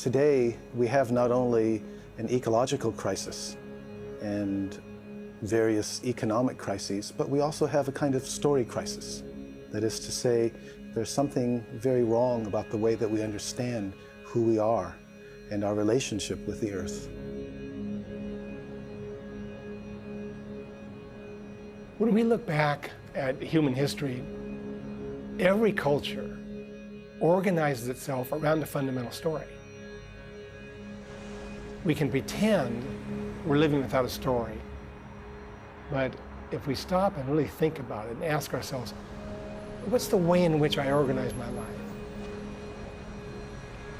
Today, we have not only an ecological crisis and various economic crises, but we also have a kind of story crisis. That is to say, there's something very wrong about the way that we understand who we are and our relationship with the earth. When we look back at human history, every culture organizes itself around a fundamental story. We can pretend we're living without a story, but if we stop and really think about it and ask ourselves, what's the way in which I organize my life?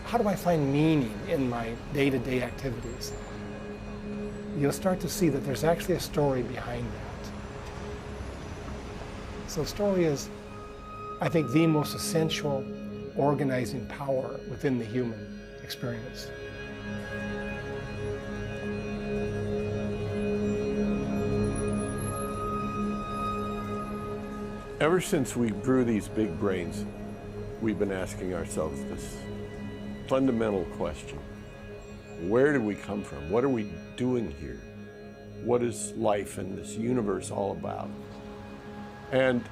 How do I find meaning in my day-to-day activities? You'll start to see that there's actually a story behind that. So story is, I think, the most essential organizing power within the human experience. Ever since we grew these big brains, we've been asking ourselves this fundamental question. Where did we come from? What are we doing here? What is life in this universe all about? And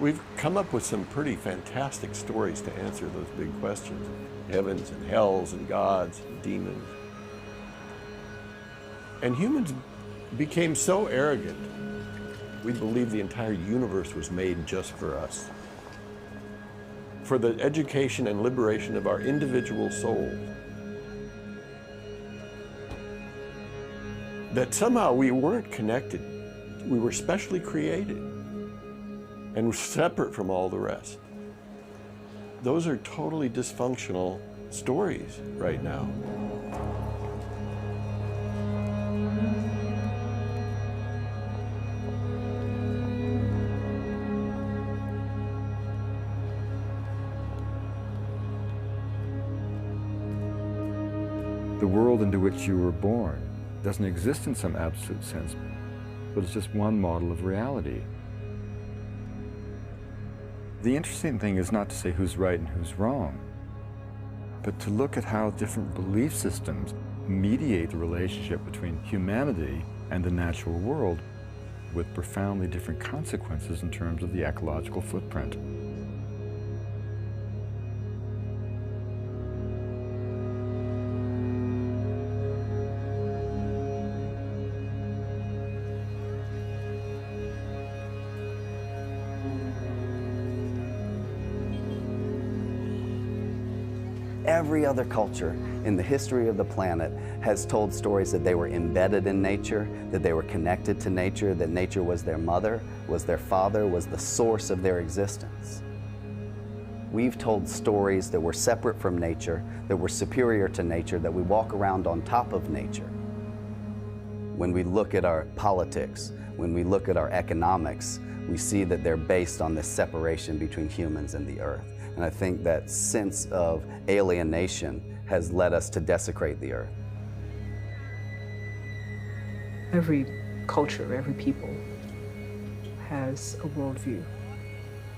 we've come up with some pretty fantastic stories to answer those big questions. Heavens and hells and gods and demons. And humans became so arrogant, we believed the entire universe was made just for us, for the education and liberation of our individual souls. That somehow we weren't connected. We were specially created and were separate from all the rest. Those are totally dysfunctional stories right now. The world into which you were born doesn't exist in some absolute sense, but it's just one model of reality. The interesting thing is not to say who's right and who's wrong, but to look at how different belief systems mediate the relationship between humanity and the natural world with profoundly different consequences in terms of the ecological footprint. Every other culture in the history of the planet has told stories that they were embedded in nature, that they were connected to nature, that nature was their mother, was their father, was the source of their existence. We've told stories that were separate from nature, that were superior to nature, that we walk around on top of nature. When we look at our politics, when we look at our economics, we see that they're based on this separation between humans and the earth. And I think that sense of alienation has led us to desecrate the earth. Every culture, every people has a worldview.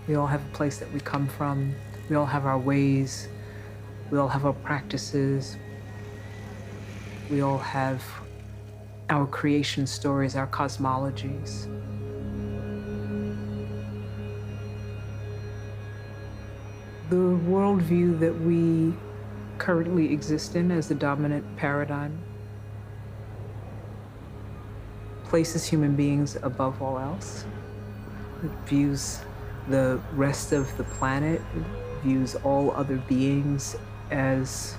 We all have a place that we come from. We all have our ways. We all have our practices. We all have our creation stories, our cosmologies. The worldview that we currently exist in as the dominant paradigm places human beings above all else. It views the rest of the planet, views all other beings as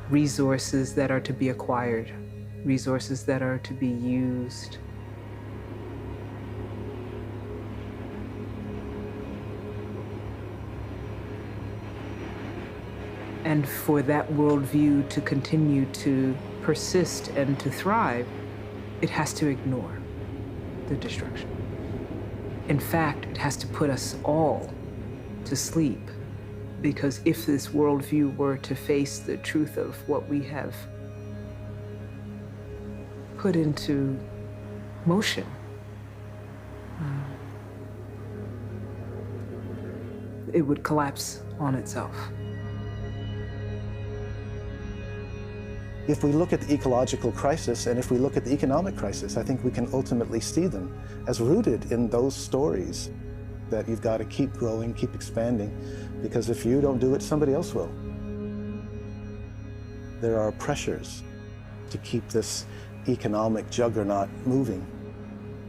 resources that are to be acquired, resources that are to be used. And for that worldview to continue to persist and to thrive, it has to ignore the destruction. In fact, it has to put us all to sleep, because if this worldview were to face the truth of what we have put into motion, it would collapse on itself. If we look at the ecological crisis and if we look at the economic crisis, I think we can ultimately see them as rooted in those stories that you've got to keep growing, keep expanding, because if you don't do it, somebody else will. There are pressures to keep this economic juggernaut moving,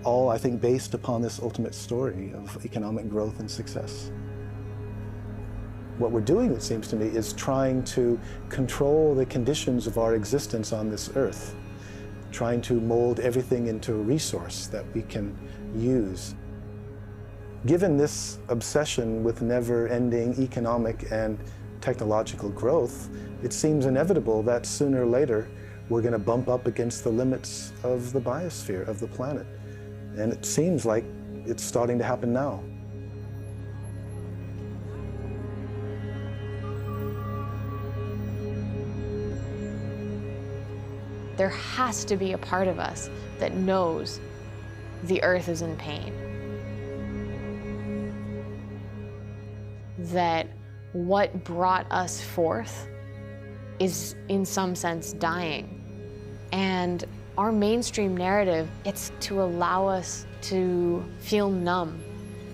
all, I think, based upon this ultimate story of economic growth and success. What we're doing, it seems to me, is trying to control the conditions of our existence on this earth, trying to mold everything into a resource that we can use. Given this obsession with never-ending economic and technological growth, it seems inevitable that sooner or later we're going to bump up against the limits of the biosphere of the planet. And it seems like it's starting to happen now. There has to be a part of us that knows the earth is in pain. That what brought us forth is in some sense dying. And our mainstream narrative, it's to allow us to feel numb,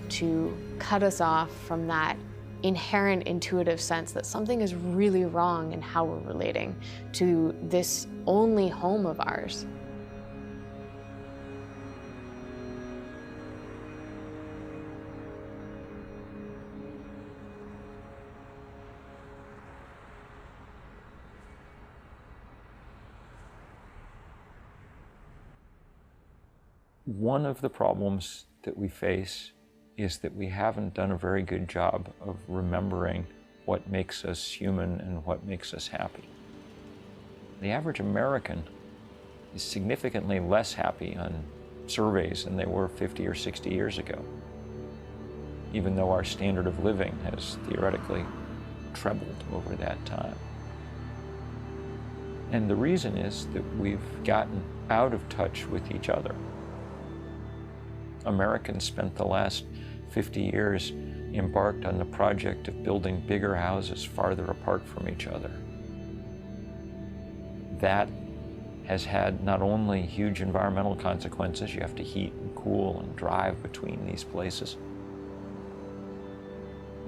to cut us off from that inherent intuitive sense that something is really wrong in how we're relating to this only home of ours. One of the problems that we face is that we haven't done a very good job of remembering what makes us human and what makes us happy. The average American is significantly less happy on surveys than they were 50 or 60 years ago, even though our standard of living has theoretically trebled over that time. And the reason is that we've gotten out of touch with each other. Americans spent the last 50 years embarked on the project of building bigger houses farther apart from each other. That has had not only huge environmental consequences, you have to heat and cool and drive between these places.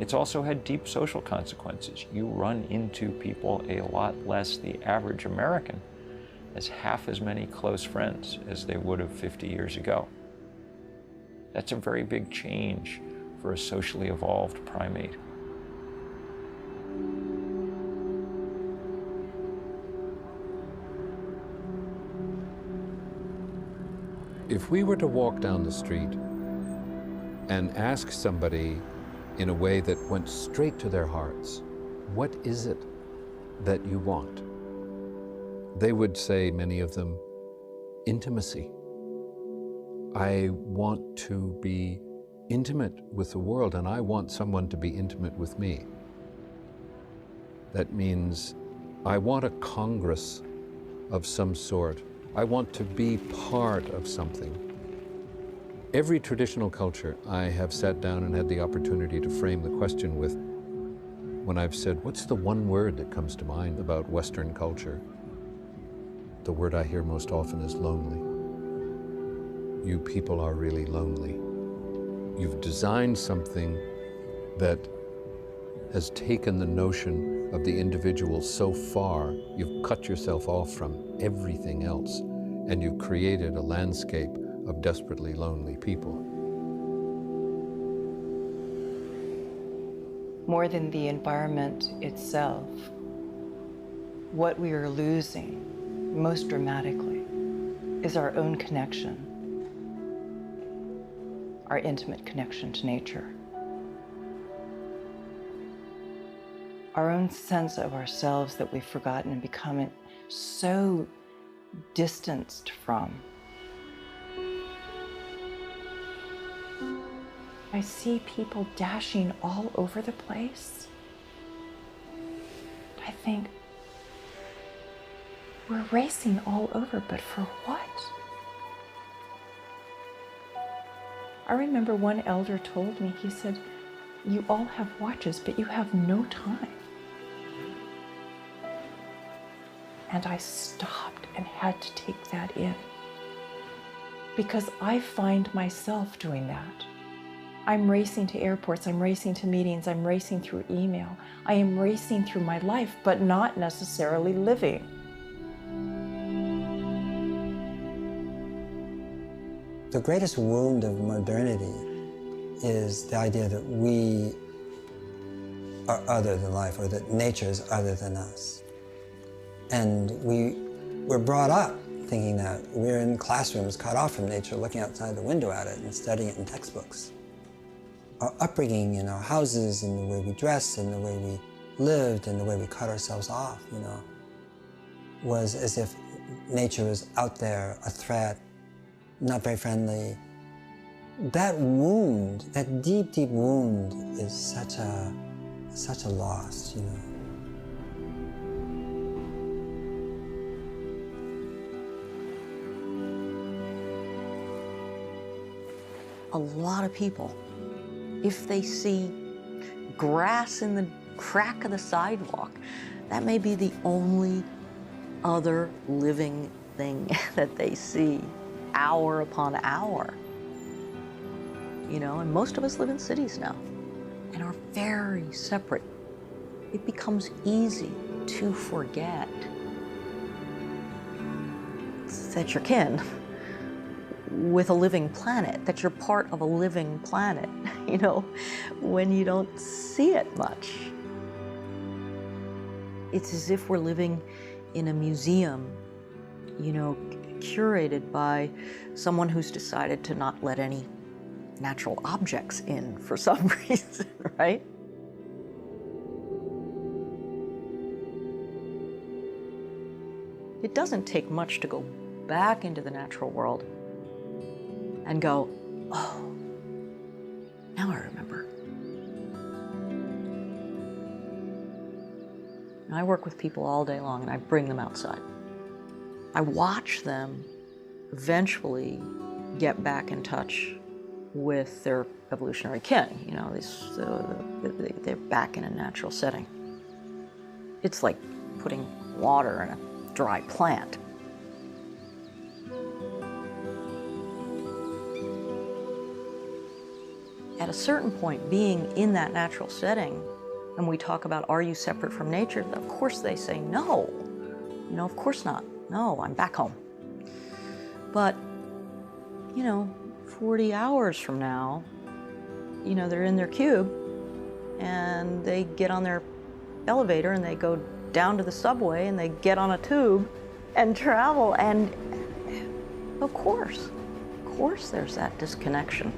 It's also had deep social consequences. You run into people a lot less. The average American has half as many close friends as they would have 50 years ago. That's a very big change for a socially evolved primate. If we were to walk down the street and ask somebody in a way that went straight to their hearts, what is it that you want? They would say, many of them, intimacy. I want to be intimate with the world, and I want someone to be intimate with me. That means I want a congress of some sort. I want to be part of something. Every traditional culture I have sat down and had the opportunity to frame the question with, when I've said, what's the one word that comes to mind about Western culture? The word I hear most often is lonely. You people are really lonely. You've designed something that has taken the notion of the individual so far, you've cut yourself off from everything else, and you've created a landscape of desperately lonely people. More than the environment itself, what we are losing most dramatically is our own connection, our intimate connection to nature. Our own sense of ourselves that we've forgotten and become so distanced from. I see people dashing all over the place. I think, we're racing all over, but for what? I remember one elder told me, he said, you all have watches, but you have no time. And I stopped and had to take that in. Because I find myself doing that. I'm racing to airports, I'm racing to meetings, I'm racing through email. I am racing through my life, but not necessarily living. The greatest wound of modernity is the idea that we are other than life, or that nature is other than us. And we're brought up thinking that we're in classrooms cut off from nature, looking outside the window at it and studying it in textbooks. Our upbringing in our houses, in the way we dress, in the way we lived, in the way we cut ourselves off, was as if nature was out there, a threat, not very friendly. That wound, that deep, deep wound is such a loss, A lot of people, if they see grass in the crack of the sidewalk, that may be the only other living thing that they see hour upon hour. And most of us live in cities now and are very separate. It becomes easy to forget that you're kin with a living planet, that you're part of a living planet, when you don't see it much. It's as if we're living in a museum, curated by someone who's decided to not let any natural objects in for some reason, right? It doesn't take much to go back into the natural world and go, oh, now I remember. And I work with people all day long and I bring them outside. I watch them eventually get back in touch with their evolutionary kin. They're back in a natural setting. It's like putting water in a dry plant. At a certain point, being in that natural setting, and we talk about, are you separate from nature? Of course they say no. Of course not. No, I'm back home. But, 40 hours from now, they're in their cube and they get on their elevator and they go down to the subway and they get on a tube and travel, and of course there's that disconnection.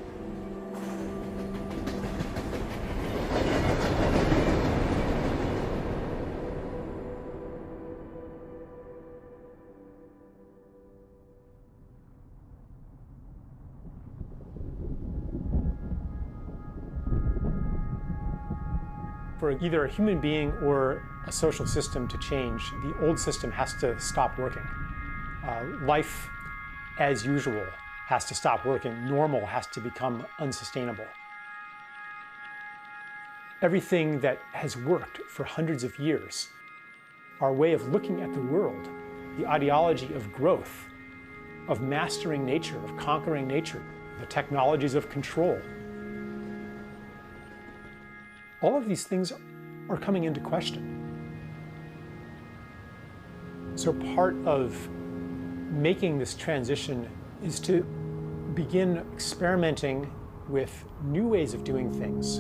For either a human being or a social system to change, the old system has to stop working. Life as usual has to stop working. Normal has to become unsustainable. Everything that has worked for hundreds of years, our way of looking at the world, the ideology of growth, of mastering nature, of conquering nature, the technologies of control, all of these things are coming into question. So part of making this transition is to begin experimenting with new ways of doing things.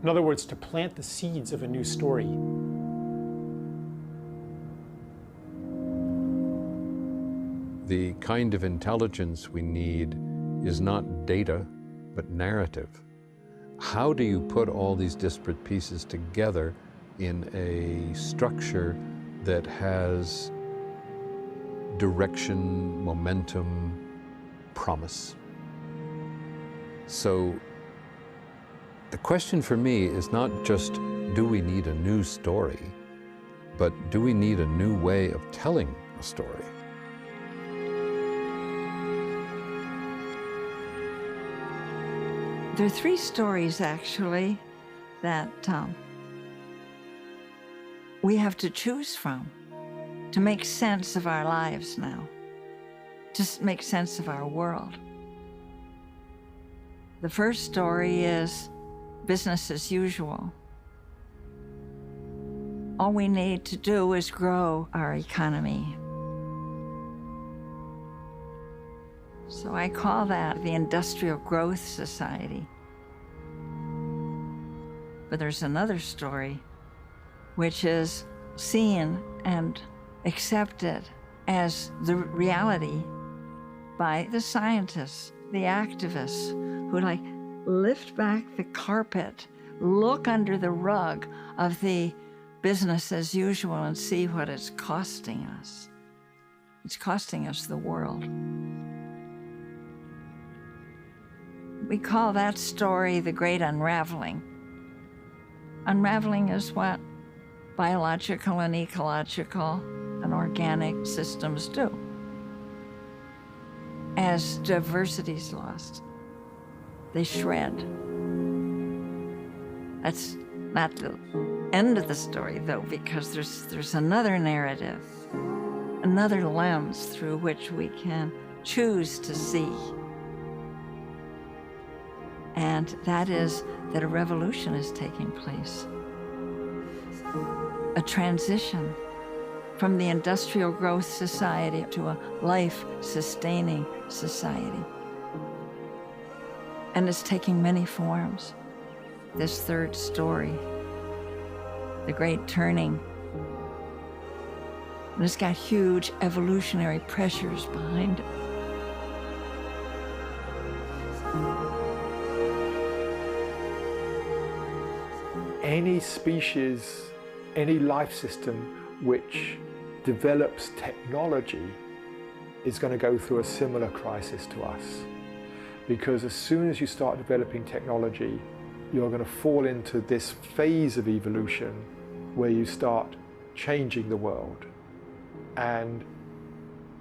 In other words, to plant the seeds of a new story. The kind of intelligence we need is not data, but narrative. How do you put all these disparate pieces together in a structure that has direction, momentum, promise? So the question for me is not just, do we need a new story, but do we need a new way of telling a story? There are three stories, actually, that we have to choose from. to make sense of our lives now, to make sense of our world. The first story is business as usual. All we need to do is grow our economy. So I call that the Industrial Growth Society. But there's another story, which is seen and accepted as the reality by the scientists, the activists, who like lift back the carpet, look under the rug of the business as usual and see what it's costing us. It's costing us the world. We call that story the Great Unraveling. Unraveling is what biological and ecological and organic systems do. As diversity is lost, they shred. That's not the end of the story, though, because there's another narrative, another lens through which we can choose to see. And that is that a revolution is taking place. A transition from the industrial growth society to a life-sustaining society. And it's taking many forms. This third story, the great turning. And it's got huge evolutionary pressures behind it. Any species, any life system which develops technology is going to go through a similar crisis to us. Because as soon as you start developing technology, you're going to fall into this phase of evolution where you start changing the world. And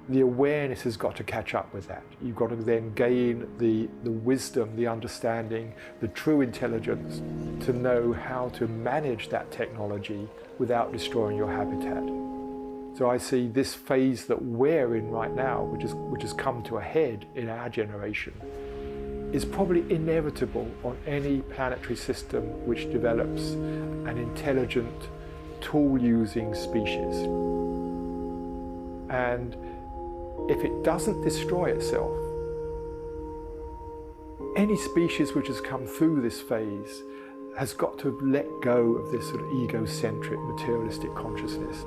the awareness has got to catch up with that. You've got to then gain the wisdom, the understanding, the true intelligence to know how to manage that technology without destroying your habitat. So I see this phase that we're in right now, which has come to a head in our generation, is probably inevitable on any planetary system which develops an intelligent, tool-using species. And if it doesn't destroy itself, any species which has come through this phase has got to let go of this sort of egocentric, materialistic consciousness.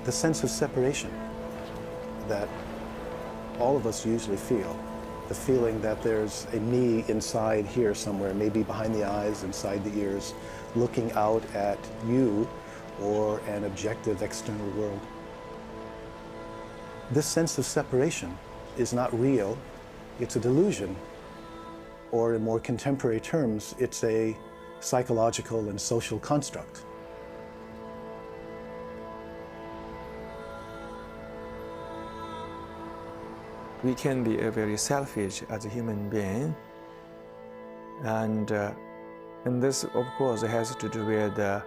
The sense of separation that all of us usually feel, the feeling that there's a me inside here somewhere, maybe behind the eyes, inside the ears, looking out at you or an objective external world. This sense of separation is not real, it's a delusion, or in more contemporary terms, it's a psychological and social construct. We can be very selfish as a human being, and this, of course, has to do with the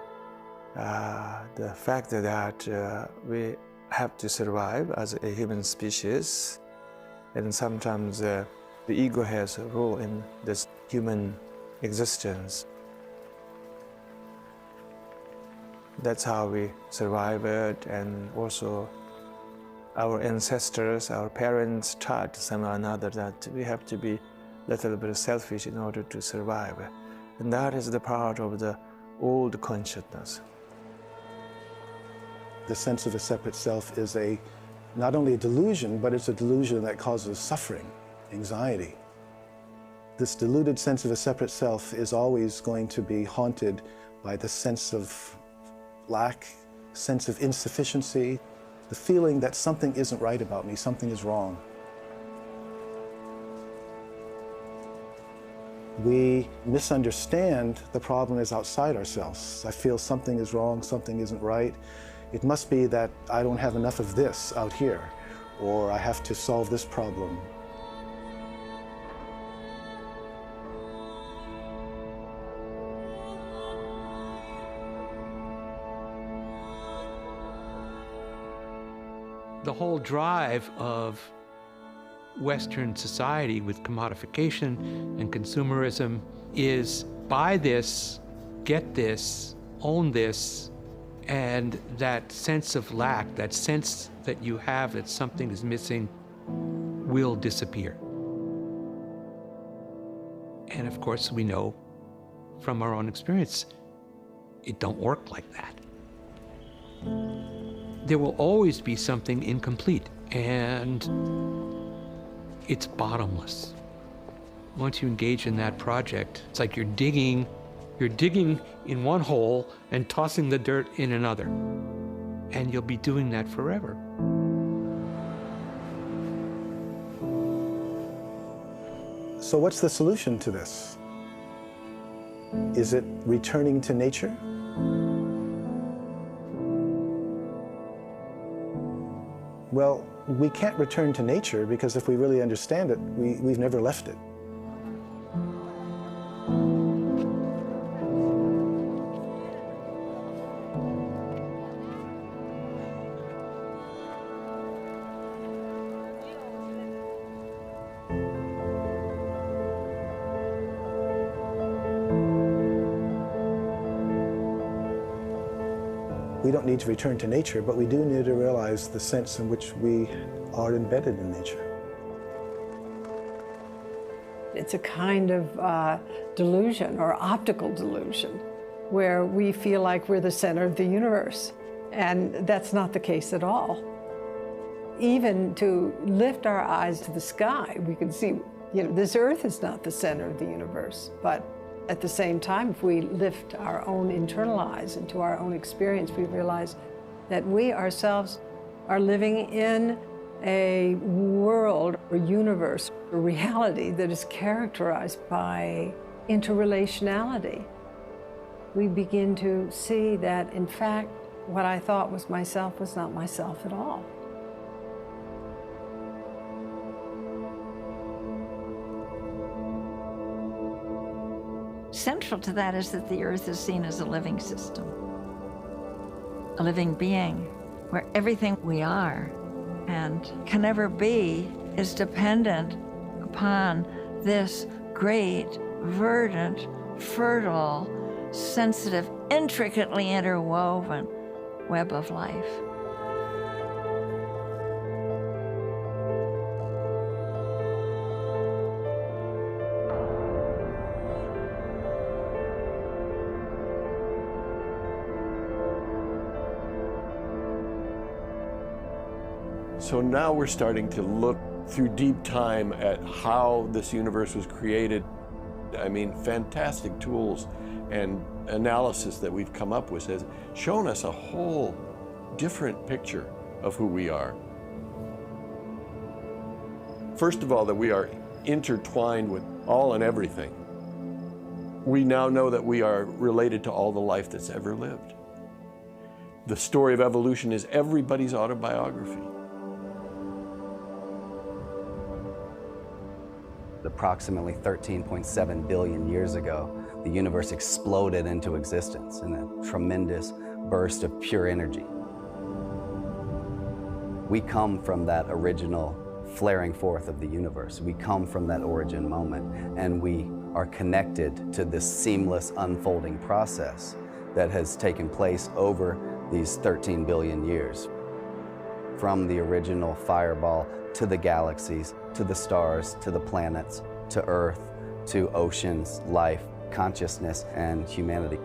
fact that we have to survive as a human species, and sometimes the ego has a role in this human existence. That's how we survive it, and also our ancestors, our parents taught somehow or another that we have to be a little bit selfish in order to survive. And that is the part of the old consciousness. The sense of a separate self is not only a delusion, but it's a delusion that causes suffering, anxiety. This deluded sense of a separate self is always going to be haunted by the sense of lack, sense of insufficiency, the feeling that something isn't right about me, something is wrong. we misunderstand the problem is outside ourselves. I feel something is wrong, something isn't right. It must be that I don't have enough of this out here, or I have to solve this problem. The whole drive of Western society with commodification and consumerism is buy this, get this, own this, and that sense of lack, that sense that you have that something is missing, will disappear. And of course, we know from our own experience, it don't work like that. There will always be something incomplete, and it's bottomless. Once you engage in that project, it's like you're digging in one hole and tossing the dirt in another. And you'll be doing that forever. So what's the solution to this? Is it returning to nature? Well, we can't return to nature because if we really understand it, we've never left it. We don't need to return to nature, but we do need to realize the sense in which we are embedded in nature. It's a kind of delusion or optical delusion where we feel like we're the center of the universe. And that's not the case at all. Even to lift our eyes to the sky, we can see, this Earth is not the center of the universe, but at the same time, if we lift our own internal eyes into our own experience, we realize that we ourselves are living in a world or universe or reality that is characterized by interrelationality. We begin to see that, in fact, what I thought was myself was not myself at all. Central to that is that the Earth is seen as a living system, a living being, where everything we are and can ever be is dependent upon this great, verdant, fertile, sensitive, intricately interwoven web of life. So now we're starting to look through deep time at how this universe was created. I mean, fantastic tools and analysis that we've come up with has shown us a whole different picture of who we are. First of all, that we are intertwined with all and everything. We now know that we are related to all the life that's ever lived. The story of evolution is everybody's autobiography. Approximately 13.7 billion years ago, the universe exploded into existence in a tremendous burst of pure energy. We come from that original flaring forth of the universe. We come from that origin moment, and we are connected to this seamless unfolding process that has taken place over these 13 billion years. From the original fireball to the galaxies, to the stars, to the planets, to Earth, to oceans, life, consciousness, and humanity.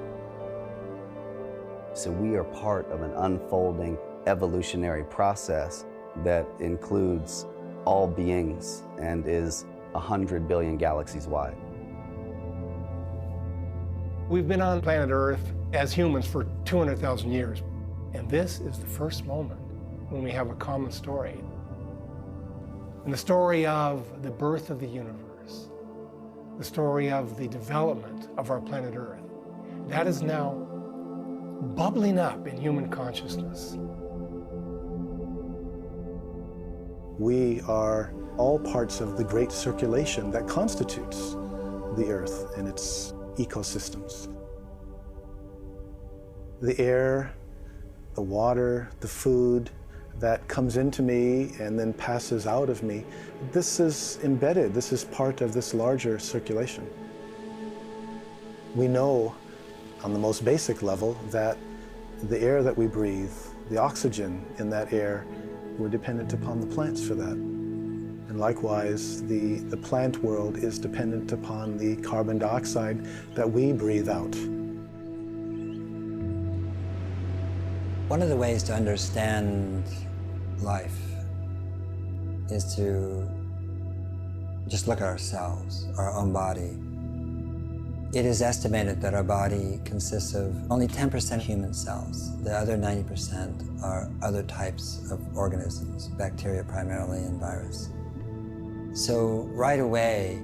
So we are part of an unfolding evolutionary process that includes all beings and is 100 billion galaxies wide. We've been on planet Earth as humans for 200,000 years, and this is the first moment when we have a common story. And the story of the birth of the universe, the story of the development of our planet Earth. That is now bubbling up in human consciousness. We are all parts of the great circulation that constitutes the Earth and its ecosystems. The air, the water, the food that comes into me and then passes out of me, this is embedded, this is part of this larger circulation. We know on the most basic level that the air that we breathe, the oxygen in that air, we're dependent upon the plants for that. And likewise, the plant world is dependent upon the carbon dioxide that we breathe out. One of the ways to understand life is to just look at ourselves, our own body. It is estimated that our body consists of only 10% human cells. The other 90% are other types of organisms, bacteria primarily and virus. So right away,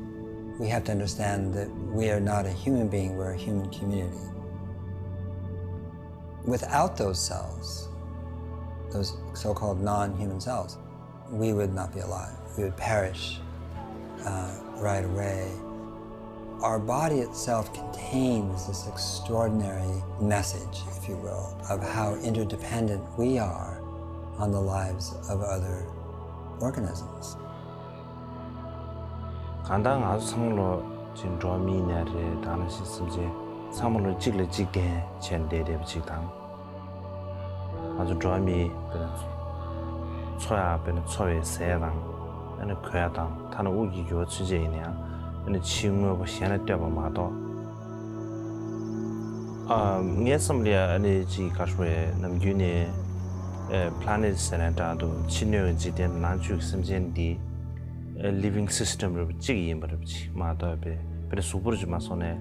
we have to understand that we are not a human being, we're a human community. Without those cells, those so-called non-human cells, we would not be alive. We would perish right away. Our body itself contains this extraordinary message, if you will, of how interdependent we are on the lives of other organisms. 간당 아주 상로 진 조미네르 다는 시스템제 상물로 찍을 찍게 젠데데 비치당 아주 조미 그런 초야 변 초에 세당 어느 거야당 타는 우기 요 주제이냐 어느 치응을 시안에 떼봐 마도 녜섬리아 어느 지 가수에 남균에 planet 센터도 친여의 지된 난주 심전디 living system 로 찍이 말없지 마더베 베 수부르지 마소네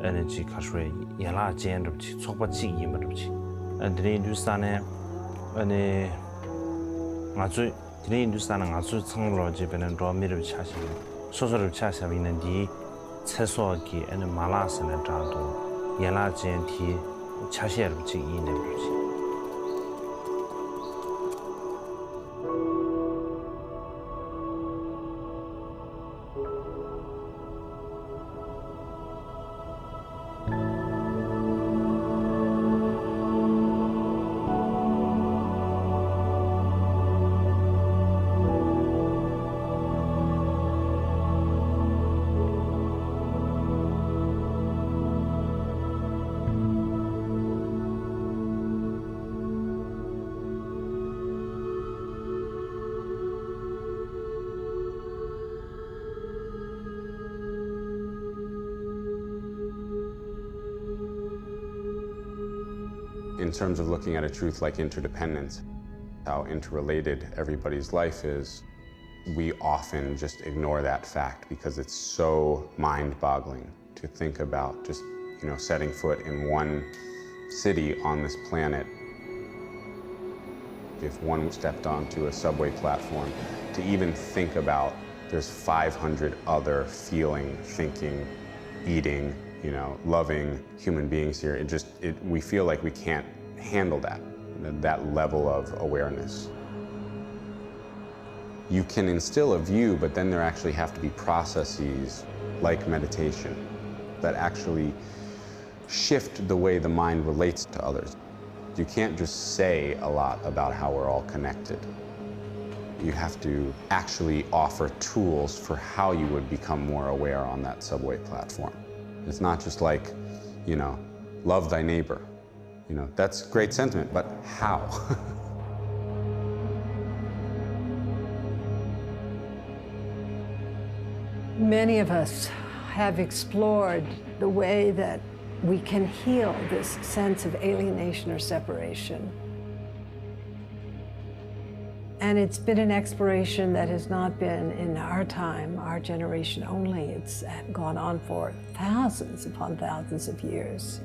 에너지 가수에 야라 젠럽지 속바 찍이 말없지 안드리 인두스탄에 아니 아주 드리 인두스탄은 아주 상으로 집에는 로미를 차시 소소를 차시 있는디 채소기 에는 말라스는 자도 야라 젠티 차시를 찍이 내버리지 In terms of looking at a truth like interdependence, how interrelated everybody's life is, we often just ignore that fact because it's so mind-boggling to think about just, setting foot in one city on this planet. If one stepped onto a subway platform, to even think about there's 500 other feeling, thinking, eating, loving human beings here. We feel like we can't handle that level of awareness. You can instill a view, but then there actually have to be processes like meditation that actually shift the way the mind relates to others. You can't just say a lot about how we're all connected. You have to actually offer tools for how you would become more aware on that subway platform. It's not just like, love thy neighbor. That's great sentiment, but how? Many of us have explored the way that we can heal this sense of alienation or separation. And it's been an exploration that has not been in our time, our generation only. It's gone on for thousands upon thousands of years.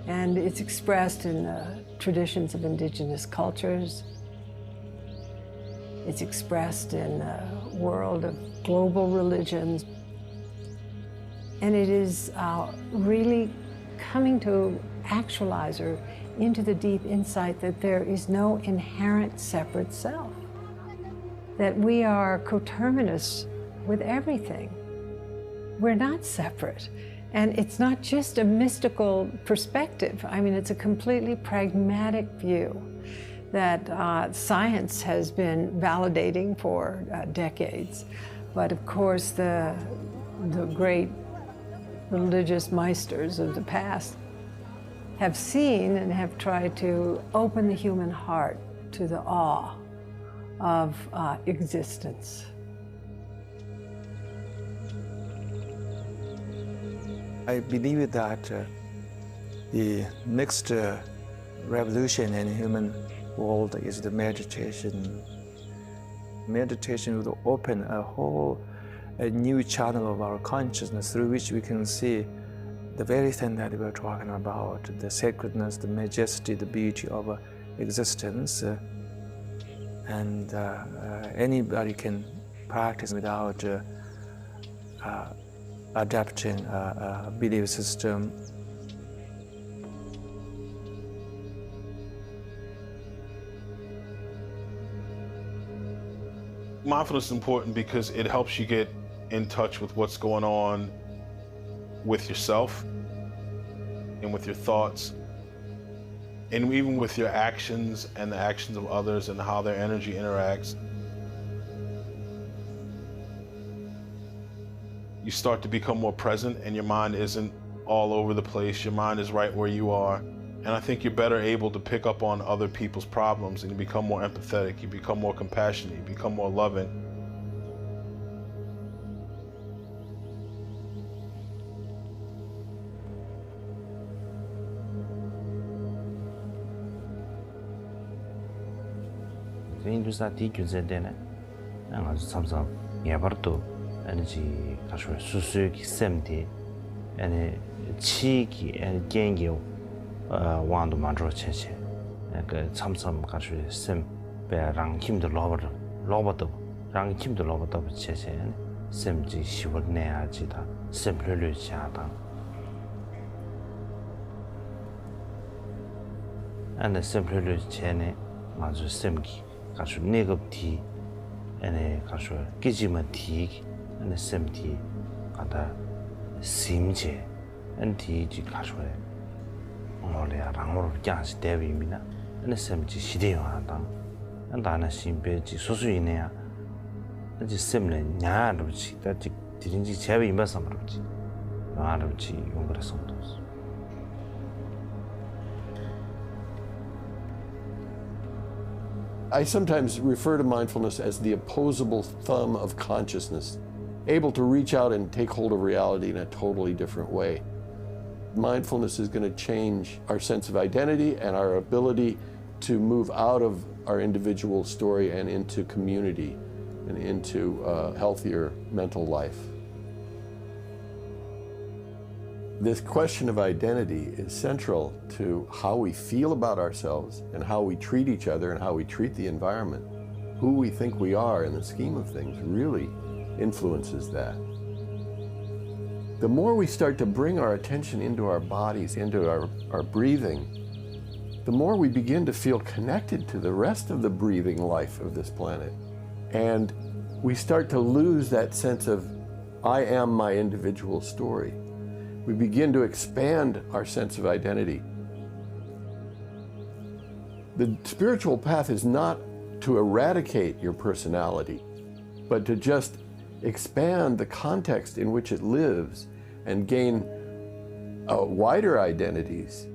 And it's expressed in traditions of indigenous cultures. It's expressed in a world of global religions. And it is really coming to actualize or into the deep insight that there is no inherent separate self, that we are coterminous with everything. We're not separate. And it's not just a mystical perspective. I mean, it's a completely pragmatic view that science has been validating for decades. But of course, the great religious meisters of the past have seen and have tried to open the human heart to the awe of existence. I believe that the next revolution in the human world is the meditation. Meditation will open a new channel of our consciousness through which we can see the very thing that we're talking about, the sacredness, the majesty, the beauty of existence. And anybody can practice without adapting a belief system. Mindfulness is important because it helps you get in touch with what's going on with yourself and with your thoughts, and even with your actions and the actions of others and how their energy interacts. You start to become more present and your mind isn't all over the place. Your mind is right where you are. And I think you're better able to pick up on other people's problems, and you become more empathetic, you become more compassionate, you become more loving. 인도사 디규제데네 아주 삼삼 예버도 에너지 가서 수수기 셈디 아니 치기 아니 겐기 왕도 만들어 체체 그 삼삼 가서 셈 배랑 힘도 로버도 랑 힘도 로버도 체체 셈지 시원내야지다 셈을 샤다 안에 셈을 체네 아주 셈기 가서 네급티 ane kasho kijima ti ane semti kada simje anti ji kasho ngole rangor kyas devi mina ane semji shide wa dang anda na simbe ji sosu ine ya ji semle nya ro chi ta ji dirinji chebe imba samro ji na ro chi yongra samdos. I sometimes refer to mindfulness as the opposable thumb of consciousness, able to reach out and take hold of reality in a totally different way. Mindfulness is going to change our sense of identity and our ability to move out of our individual story and into community and into a healthier mental life. This question of identity is central to how we feel about ourselves and how we treat each other and how we treat the environment. Who we think we are in the scheme of things really influences that. The more we start to bring our attention into our bodies, into our breathing, the more we begin to feel connected to the rest of the breathing life of this planet. And we start to lose that sense of, I am my individual story. We begin to expand our sense of identity. The spiritual path is not to eradicate your personality, but to just expand the context in which it lives and gain wider identities.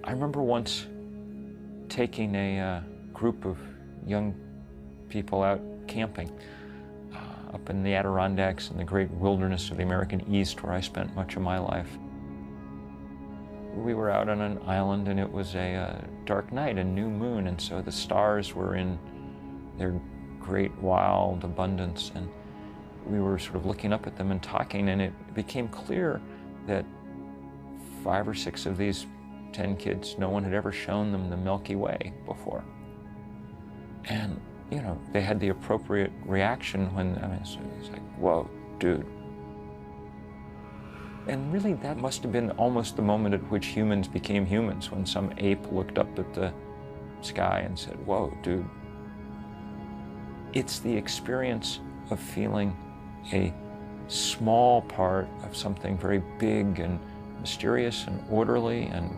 I remember once taking a group of young people out camping up in the Adirondacks in the great wilderness of the American East, where I spent much of my life. We were out on an island, and it was a dark night, a new moon, and so the stars were in their great wild abundance. And we were sort of looking up at them and talking, and it became clear that 5 or 6 of these 10 kids, no one had ever shown them the Milky Way before. And, you know, they had the appropriate reaction when, I mean, so it's like, whoa, dude. And really, that must have been almost the moment at which humans became humans, when some ape looked up at the sky and said, whoa, dude. It's the experience of feeling a small part of something very big and mysterious and orderly and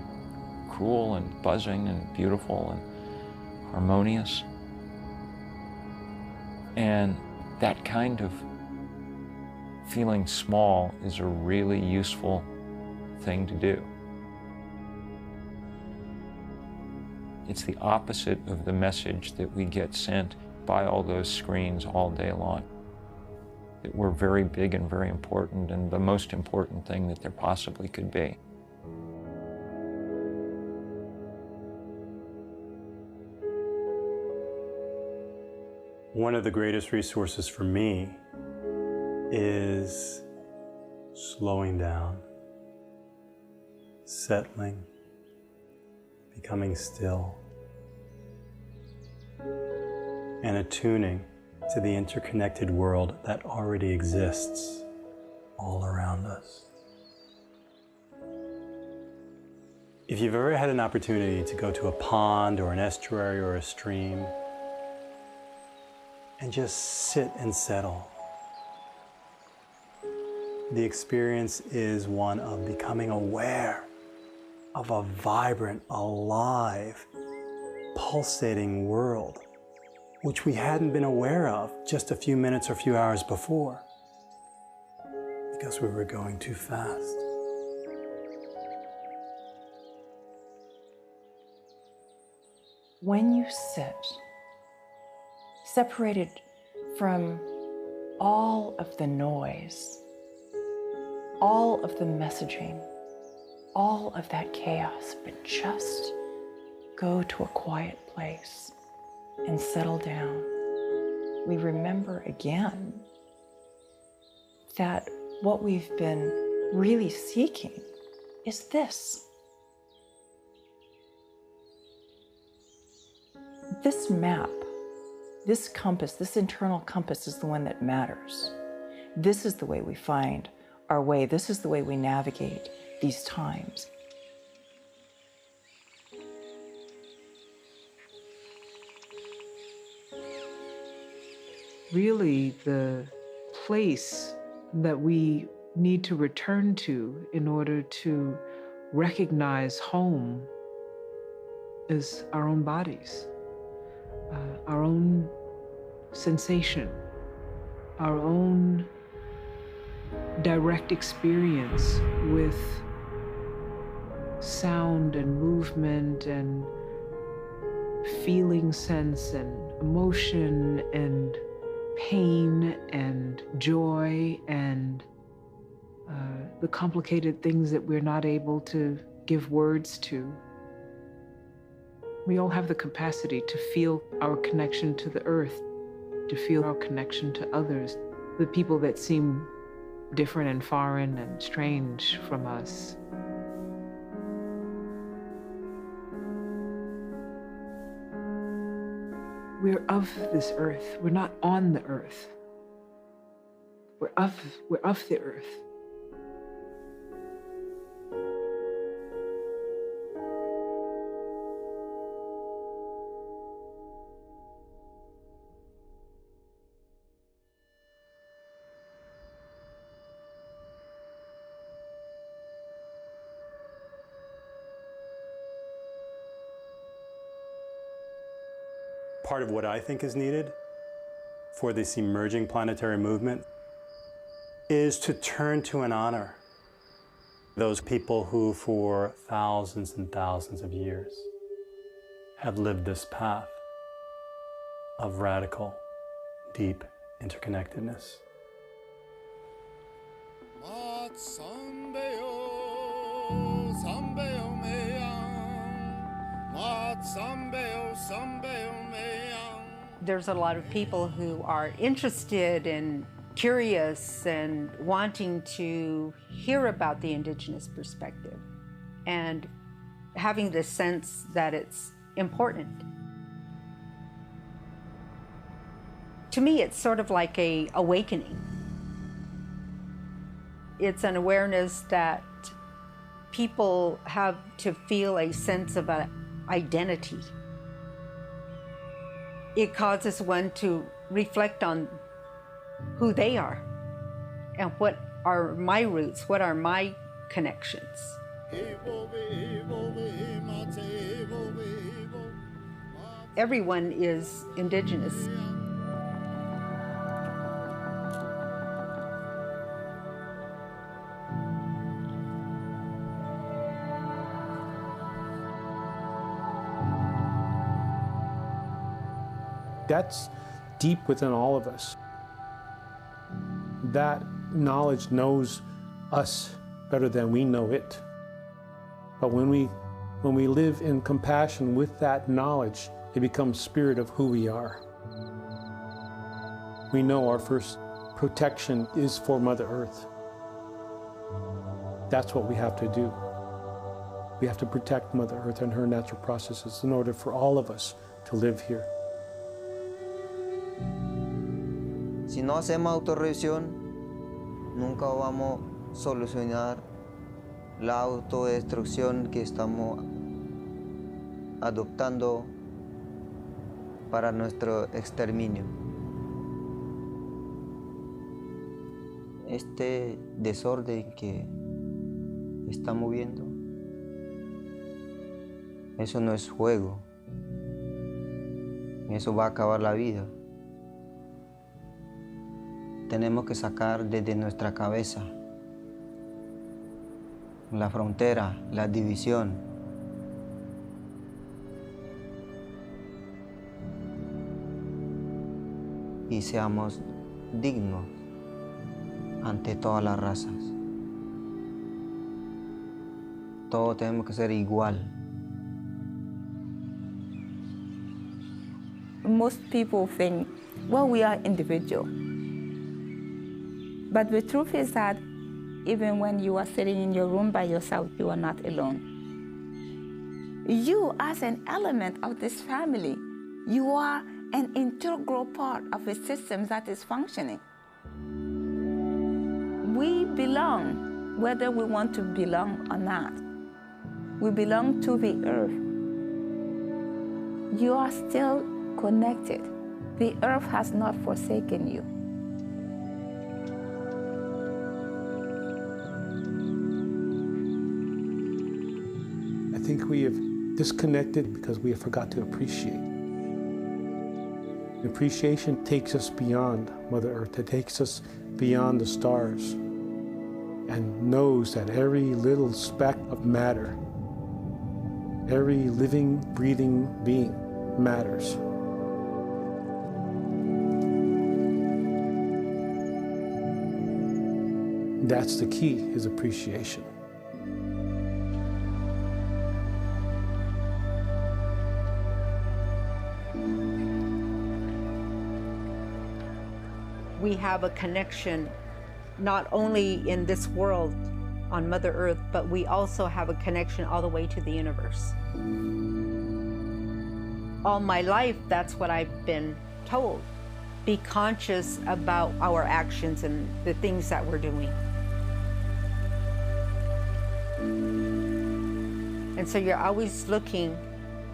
cool and buzzing and beautiful and harmonious. And that kind of feeling small is a really useful thing to do. It's the opposite of the message that we get sent by all those screens all day long. That we're very big and very important, and the most important thing that there possibly could be. One of the greatest resources for me is slowing down, settling, becoming still, and attuning to the interconnected world that already exists all around us. If you've ever had an opportunity to go to a pond or an estuary or a stream and just sit and settle, the experience is one of becoming aware of a vibrant, alive, pulsating world, which we hadn't been aware of just a few minutes or a few hours before, because we were going too fast. When you sit, separated from all of the noise, all of the messaging, all of that chaos, but just go to a quiet place and settle down, we remember again that what we've been really seeking is this. This map, this compass, this internal compass is the one that matters. This is the way we find our way. This is the way we navigate these times. Really, the place that we need to return to in order to recognize home is our own bodies, our own sensation, our own direct experience with sound and movement and feeling sense and emotion and pain and joy and the complicated things that we're not able to give words to. We all have the capacity to feel our connection to the earth, to feel our connection to others, the people that seem different and foreign and strange from us. We're of this earth. We're not on the earth. We're of the earth. Part of what I think is needed for this emerging planetary movement is to turn to and honor those people who for thousands and thousands of years have lived this path of radical, deep interconnectedness. There's a lot of people who are interested in curious and wanting to hear about the Indigenous perspective and having this sense that it's important. To me, it's sort of like an awakening. It's an awareness that people have to feel a sense of an identity. It causes one to reflect on who they are and what are my roots, what are my connections. Everyone is Indigenous. That's deep within all of us. That knowledge knows us better than we know it. But when we live in compassion with that knowledge, it becomes spirit of who we are. We know our first protection is for Mother Earth. That's what we have to do. We have to protect Mother Earth and her natural processes in order for all of us to live here. Si no hacemos autorrevisión, nunca vamos a solucionar la autodestrucción que estamos adoptando para nuestro exterminio. Este desorden que estamos viendo, eso no es juego. Eso va a acabar la vida. Tenemos que sacar desde nuestra cabeza la frontera, la división. Y seamos dignos ante todas las razas. Todos tenemos que ser igual. Most people think, well, we are individual. But the truth is that even when you are sitting in your room by yourself, you are not alone. You, as an element of this family, you are an integral part of a system that is functioning. We belong, whether we want to belong or not. We belong to the earth. You are still connected. The earth has not forsaken you. I think we have disconnected because we have forgot to appreciate. Appreciation takes us beyond Mother Earth. It takes us beyond the stars and knows that every little speck of matter, every living, breathing being matters. That's the key, is appreciation. We have a connection not only in this world on Mother Earth, but we also have a connection all the way to the universe. All my life, that's what I've been told. Be conscious about our actions and the things that we're doing. And so you're always looking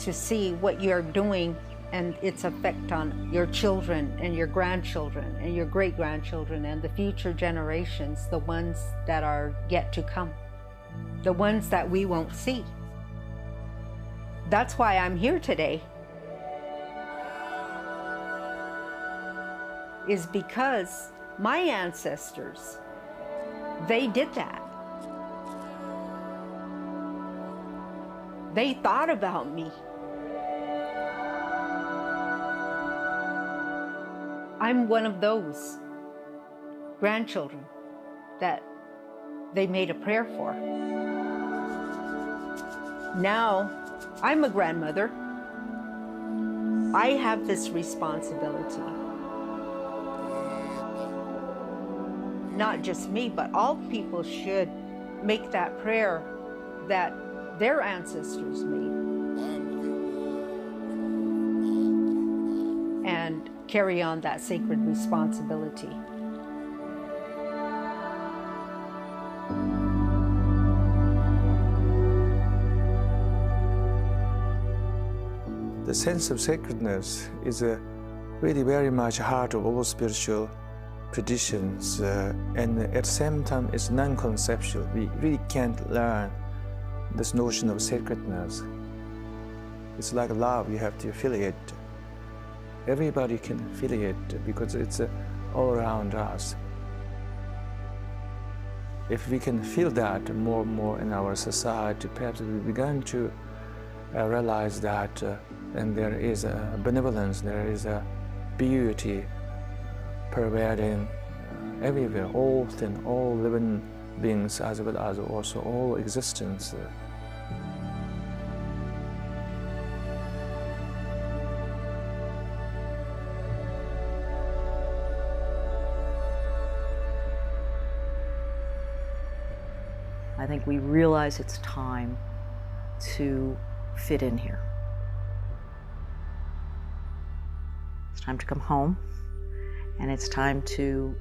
to see what you're doing and its effect on your children and your grandchildren and your great-grandchildren and the future generations, the ones that are yet to come, the ones that we won't see. That's why I'm here today, is because my ancestors, they did that. They thought about me. I'm one of those grandchildren that they made a prayer for. Now, I'm a grandmother. I have this responsibility. not just me, but all people should make that prayer that their ancestors made and carry on that sacred responsibility. The sense of sacredness is really very much heart of all spiritual traditions, and at the same time it's non-conceptual. We really can't learn this notion of sacredness. It's like love, you have to feel it. Everybody can feel it because it's all around us. If we can feel that more and more in our society, perhaps we begin to realize that and there is a benevolence, there is a beauty pervading everywhere, all things, all living beings, as well as also all existence. I think we realize it's time to fit in here. It's time to come home, and it's time to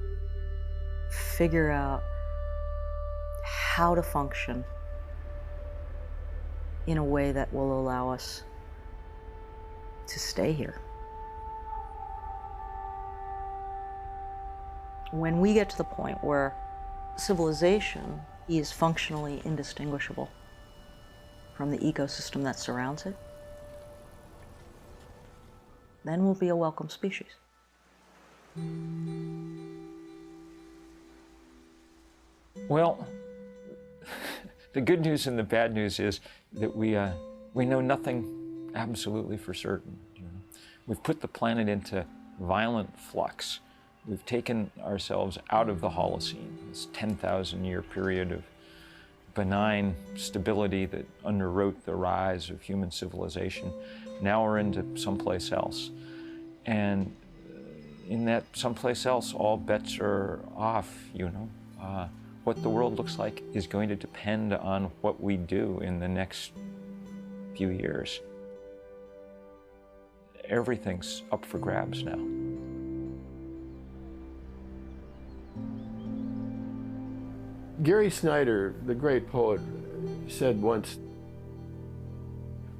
figure out how to function in a way that will allow us to stay here. When we get to the point where civilization is functionally indistinguishable from the ecosystem that surrounds it, then we'll be a welcome species. Well, the good news and the bad news is that we know nothing absolutely for certain. You know? We've put the planet into violent flux. We've taken ourselves out of the Holocene, this 10,000-year period of benign stability that underwrote the rise of human civilization. Now we're into someplace else. And in that someplace else, all bets are off, you know. What the world looks like is going to depend on what we do in the next few years. Everything's up for grabs now. Gary Snyder, the great poet, said once,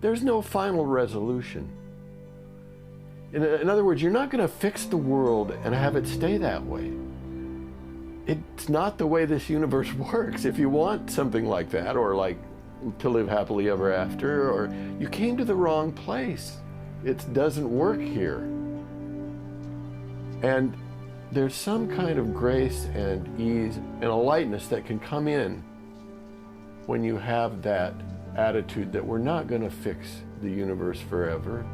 there's no final resolution. In other words, you're not going to fix the world and have it stay that way. It's not the way this universe works. If you want something like that, or like to live happily ever after, or you came to the wrong place. It doesn't work here. And there's some kind of grace and ease and a lightness that can come in when you have that attitude that we're not going to fix the universe forever.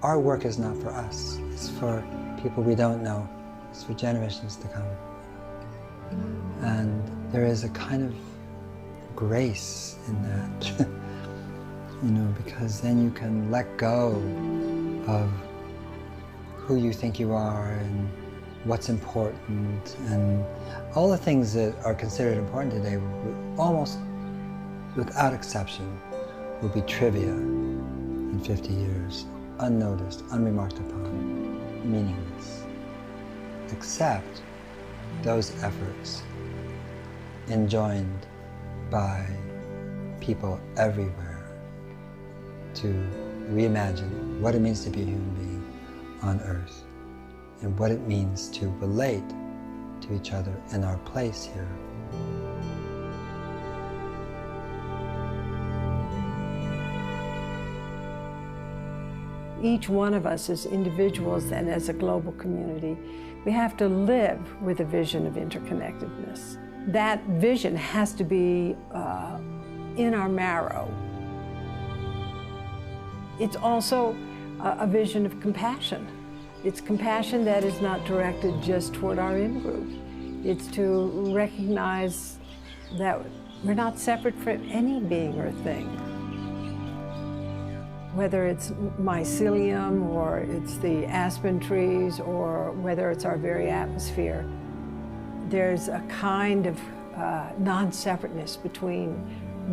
Our work is not for us. It's for people we don't know. It's for generations to come. And there is a kind of grace in that. You know, because then you can let go of who you think you are and what's important, and all the things that are considered important today, almost without exception, will be trivia in 50 years, unnoticed, unremarked upon, meaningless, except those efforts enjoined by people everywhere to reimagine what it means to be a human being on Earth and what it means to relate to each other and our place here. Each one of us as individuals and as a global community, we have to live with a vision of interconnectedness. That vision has to be in our marrow. It's also a vision of compassion. It's compassion that is not directed just toward our in-group. It's to recognize that we're not separate from any being or thing. whether it's mycelium or it's the aspen trees or whether it's our very atmosphere, there's a kind of non-separateness between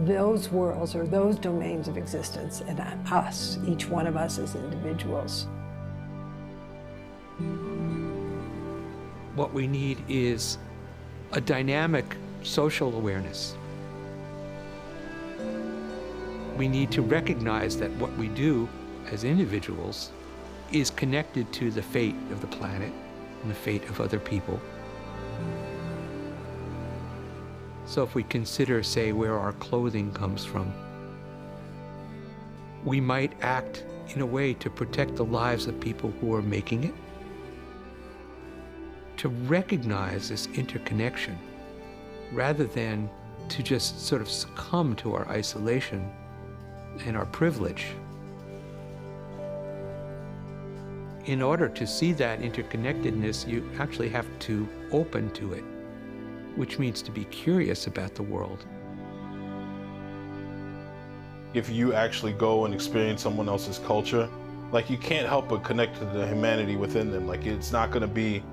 those worlds or those domains of existence and us, each one of us as individuals. What we need is a dynamic social awareness. We need to recognize that what we do as individuals is connected to the fate of the planet and the fate of other people. So if we consider, say, where our clothing comes from, we might act in a way to protect the lives of people who are making it. To recognize this interconnection, rather than to just sort of succumb to our isolation and our privilege. In order to see that interconnectedness, you actually have to open to it, which means to be curious about the world. If you actually go and experience someone else's culture, like, you can't help but connect to the humanity within them. Like, it's not gonna be,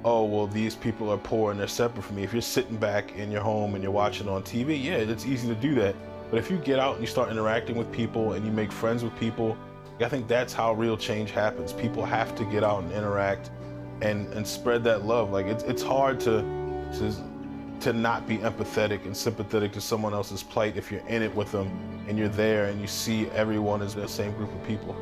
oh, well, these people are poor and they're separate from me. If you're sitting back in your home and you're watching on TV, yeah, it's easy to do that. But if you get out and you start interacting with people and you make friends with people, I think that's how real change happens. People have to get out and interact and spread that love. Like, it's hard to not be empathetic and sympathetic to someone else's plight if you're in it with them and you're there and you see everyone as the same group of people.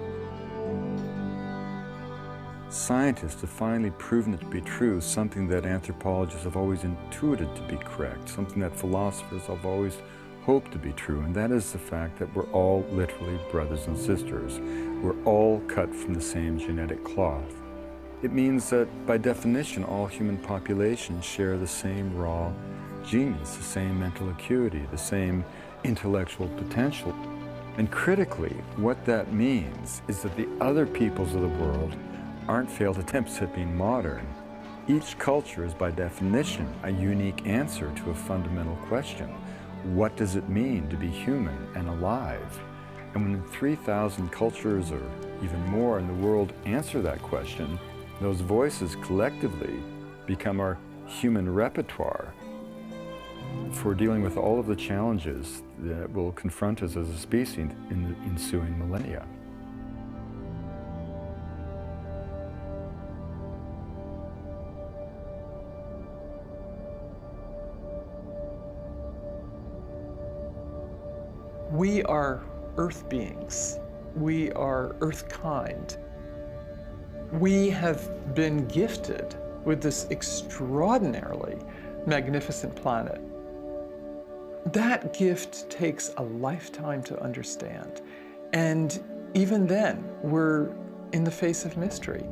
Scientists have finally proven it to be true, something that anthropologists have always intuited to be correct, something that philosophers have always hoped to be true, and that is the fact that we're all literally brothers and sisters. We're all cut from the same genetic cloth. It means that, by definition, all human populations share the same raw genius, the same mental acuity, the same intellectual potential. And critically, what that means is that the other peoples of the world aren't failed attempts at being modern. Each culture is, by definition, a unique answer to a fundamental question. What does it mean to be human and alive? And when 3,000 cultures or even more in the world answer that question, those voices collectively become our human repertoire for dealing with all of the challenges that will confront us as a species in the ensuing millennia. We are Earth beings. We are Earth kind. We have been gifted with this extraordinarily magnificent planet. That gift takes a lifetime to understand. And even then, we're in the face of mystery.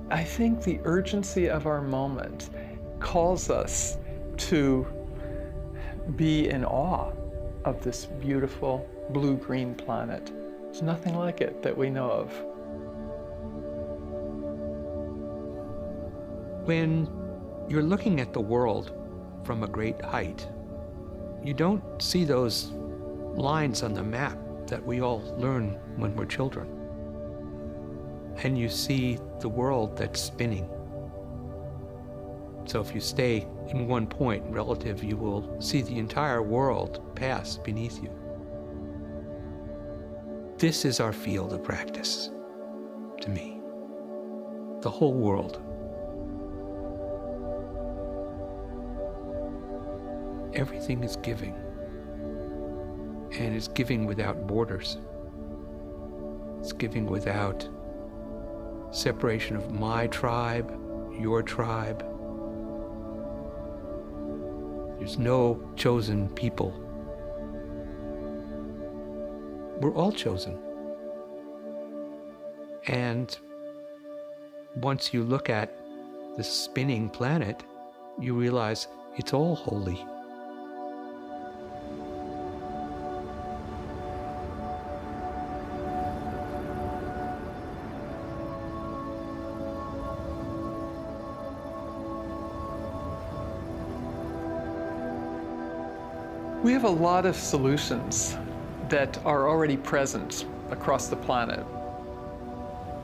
I think the urgency of our moment calls us to be in awe of this beautiful blue-green planet. There's nothing like it that we know of. When you're looking at the world from a great height, you don't see those lines on the map that we all learn when we're children. And you see the world that's spinning. So if you stay in one point relative, you will see the entire world pass beneath you. This is our field of practice, to me. The whole world. Everything is giving, and it's giving without borders. It's giving without separation of my tribe, your tribe. There's no chosen people. We're all chosen. And once you look at the spinning planet, you realize it's all holy. We have a lot of solutions that are already present across the planet.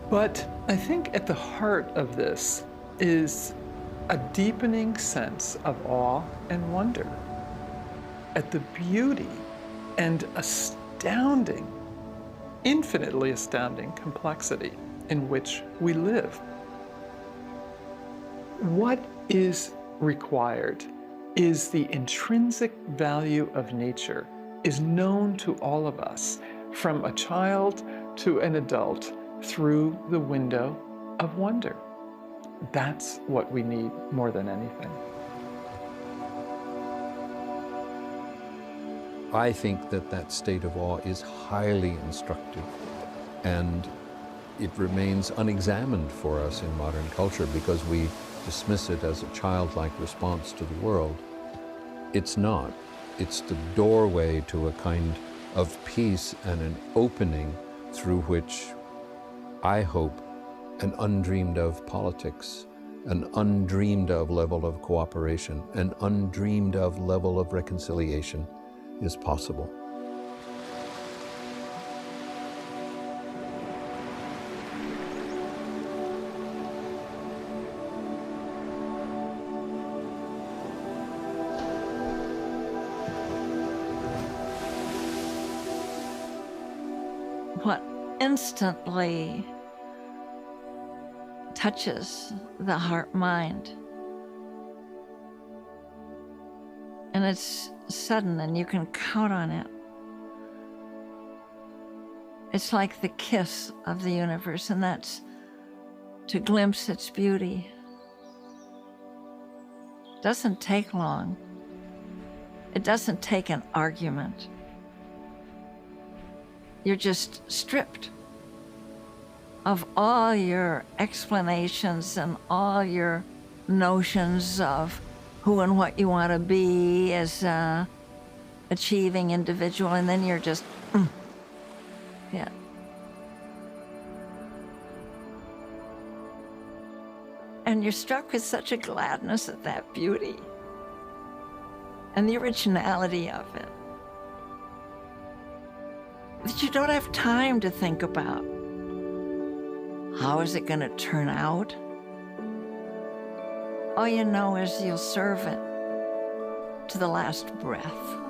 But I think at the heart of this is a deepening sense of awe and wonder at the beauty and astounding, infinitely astounding complexity in which we live. What is required is the intrinsic value of nature is known to all of us, from a child to an adult, through the window of wonder. That's what we need more than anything. I think that that state of awe is highly instructive, and it remains unexamined for us in modern culture because we dismiss it as a childlike response to the world. It's not. It's the doorway to a kind of peace and an opening through which I hope an undreamed of politics, an undreamed of level of cooperation, an undreamed of level of reconciliation is possible. What instantly touches the heart-mind, and it's sudden and you can count on it. It's like the kiss of the universe, and that's to glimpse its beauty. It doesn't take long. It doesn't take an argument. You're just stripped of all your explanations and all your notions of who and what you want to be as an achieving individual, and then you're just, yeah. And you're struck with such a gladness at that beauty and the originality of it that you don't have time to think about how is it going to turn out. All you know is you'll serve it to the last breath.